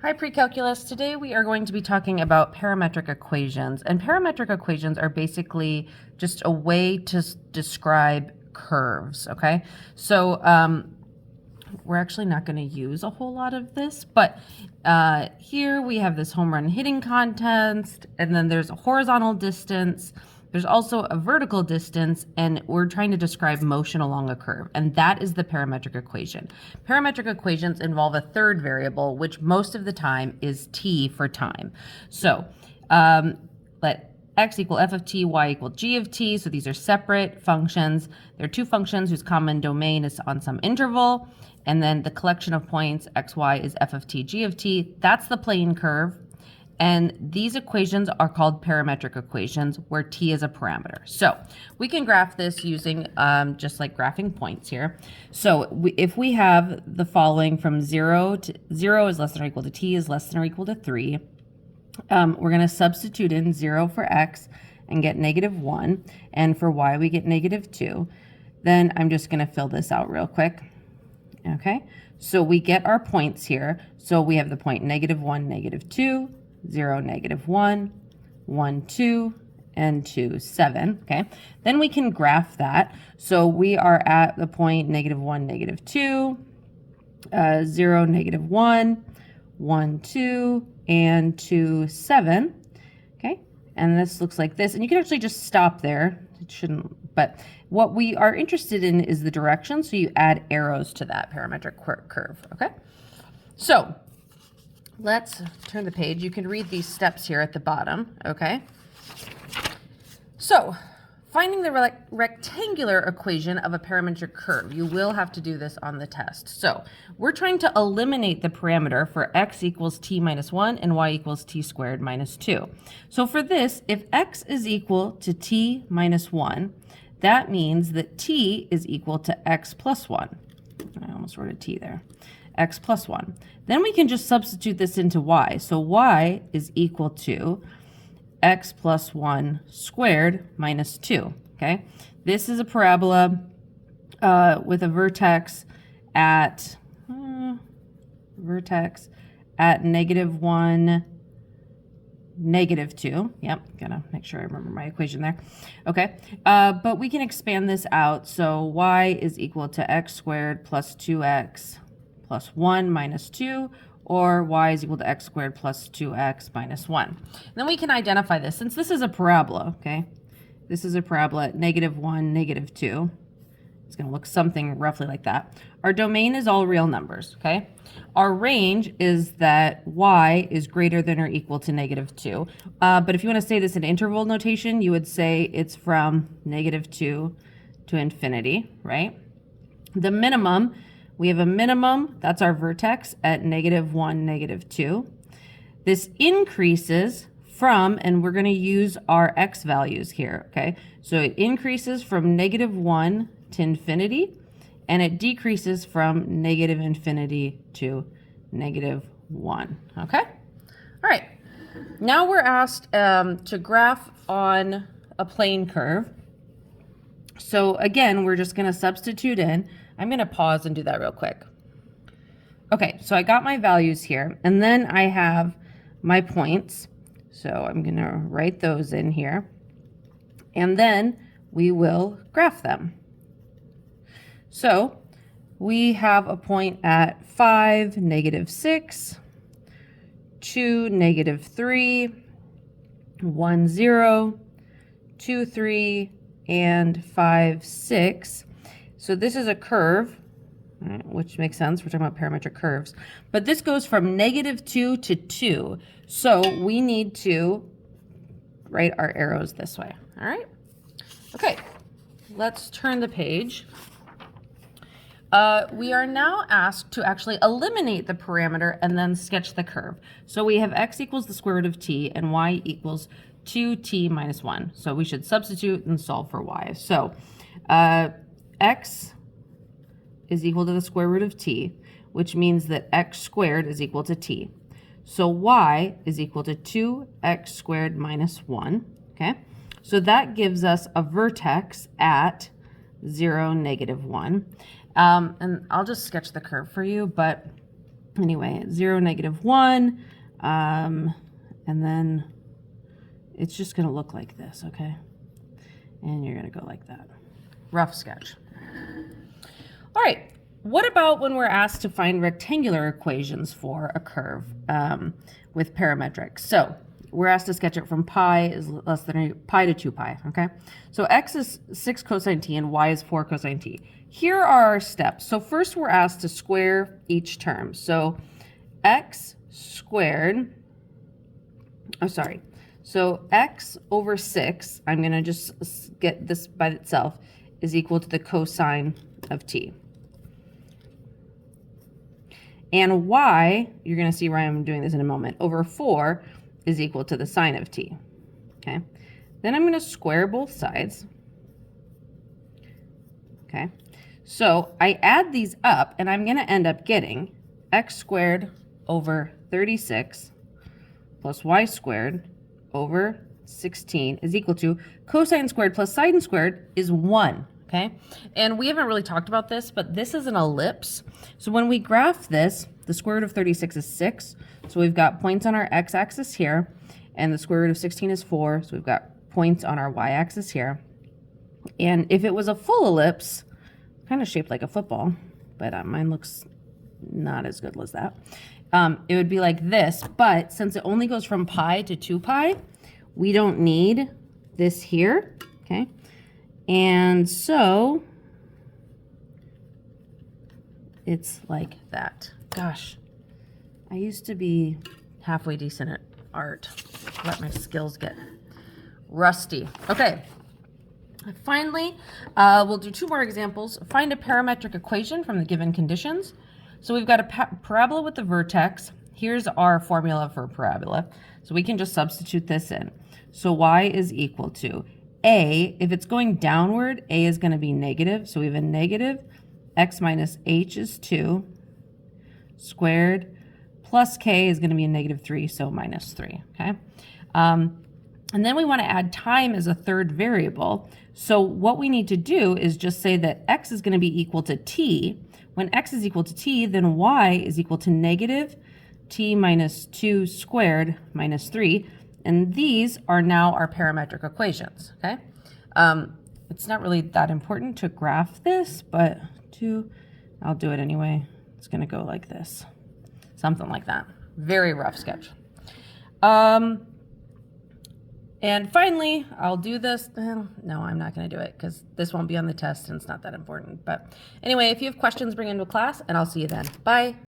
Hi, pre-calculus. Today we are going to be talking about parametric equations. And parametric equations are basically just a way to describe curves, okay? So we're actually not going to use a whole lot of this, but here we have this home run hitting contest, and then there's a horizontal distance. There's also a vertical distance, and we're trying to describe motion along a curve, and that is the parametric equation. Parametric equations involve a third variable, which most of the time is t for time. So let x equal f of t, y equal g of t, so these are separate functions. There are two functions whose common domain is on some interval, and then the collection of points, x, y, is f of t, g of t. That's the plane curve. And these equations are called parametric equations where t is a parameter. So we can graph this using just like graphing points here. So if we have the following from 0 to 0 is less than or equal to t is less than or equal to 3, we're going to substitute in 0 for x and get -1. And for y, we get -2. Then I'm just going to fill this out real quick. Okay, so we get our points here. So we have the point -1, -2, 0, -1, 1, 2, and 2, 7. Okay, then we can graph that. So we are at the point -1, -2, 0, -1, 1, 2, and 2, 7. Okay, and this looks like this. And you can actually just stop there. It shouldn't, but what we are interested in is the direction. So you add arrows to that parametric curve. Okay, so let's turn the page. You can read these steps here at the bottom, okay? So, finding the rectangular equation of a parametric curve. You will have to do this on the test. So, we're trying to eliminate the parameter for x equals t minus 1 and y equals t squared minus 2. So, for this, if x is equal to t minus 1, that means that t is equal to x plus 1. I almost wrote a t there. X plus 1. Then we can just substitute this into y. So y is equal to x plus 1 squared minus 2. Okay, this is a parabola with a vertex at -1, -2. Yep, gotta make sure I remember my equation there. Okay, but we can expand this out. So y is equal to x squared plus 2x plus 1 minus 2, or y is equal to x squared plus 2x minus 1. And then we can identify this. Since this is a parabola, okay, this is a parabola at -1, -2. It's going to look something roughly like that. Our domain is all real numbers, okay? Our range is that y is greater than or equal to -2. But if you want to say this in interval notation, you would say it's from -2 to infinity, right? The minimum, we have a minimum, that's our vertex, at -1, -2. This increases from, and we're going to use our x values here, okay? So it increases from -1 to infinity, and it decreases from -infinity to -1, okay? All right, now we're asked to graph on a plane curve. So again, we're just going to substitute in. I'm going to pause and do that real quick. Okay, so I got my values here, and then I have my points. So I'm going to write those in here, and then we will graph them. So we have a point at 5, -6, 2, -3, 1, 0, 2, 3, and 5, 6. So this is a curve, which makes sense. We're talking about parametric curves. But this goes from -2 to 2. So we need to write our arrows this way. All right? Okay, let's turn the page. We are now asked to actually eliminate the parameter and then sketch the curve. So we have x equals the square root of t and y equals 2t minus 1. So we should substitute and solve for y. So x is equal to the square root of t, which means that x squared is equal to t. So y is equal to 2x squared minus 1, okay? So that gives us a vertex at 0, -1. And I'll just sketch the curve for you, but Anyway, 0, -1, and then it's just going to look like this, okay? And you're going to go like that. Rough sketch. All right, what about when we're asked to find rectangular equations for a curve with parametric? So we're asked to sketch it from pi is less than pi to 2 pi, okay? So x is 6 cosine t and y is 4 cosine t. Here are our steps. So first we're asked to square each term. So x squared, so x over 6, I'm going to just get this by itself, is equal to the cosine of t. And y, you're going to see where I'm doing this in a moment, over 4 is equal to the sine of t. Okay. Then I'm going to square both sides. Okay. So I add these up, and I'm going to end up getting x squared over 36 plus y squared over 16 is equal to cosine squared plus sine squared is 1. Okay, and we haven't really talked about this, but this is an ellipse. So when we graph this, the square root of 36 is 6. So we've got points on our x-axis here, and the square root of 16 is 4. So we've got points on our y-axis here. And if it was a full ellipse, kind of shaped like a football, but mine looks not as good as that. It would be like this, but since it only goes from pi to 2 pi, we don't need this here, okay? And so it's like that. Gosh, I used to be halfway decent at art. Let my skills get rusty. Okay, finally, we'll do 2 more examples. Find a parametric equation from the given conditions. So we've got a parabola with the vertex. Here's our formula for parabola. So we can just substitute this in. So y is equal to a, if it's going downward, a is going to be negative. So we have a negative x minus h is 2 squared plus k is going to be a -3, so -3, okay? And then we want to add time as a third variable. So what we need to do is just say that x is going to be equal to t. When x is equal to t, then y is equal to negative t minus 2 squared minus 3. And these are now our parametric equations, okay? It's not really that important to graph this, but I'll do it anyway. It's going to go like this. Something like that. Very rough sketch. And finally, I'll do this. No, I'm not going to do it because this won't be on the test and it's not that important. But anyway, if you have questions, bring them to class, and I'll see you then. Bye.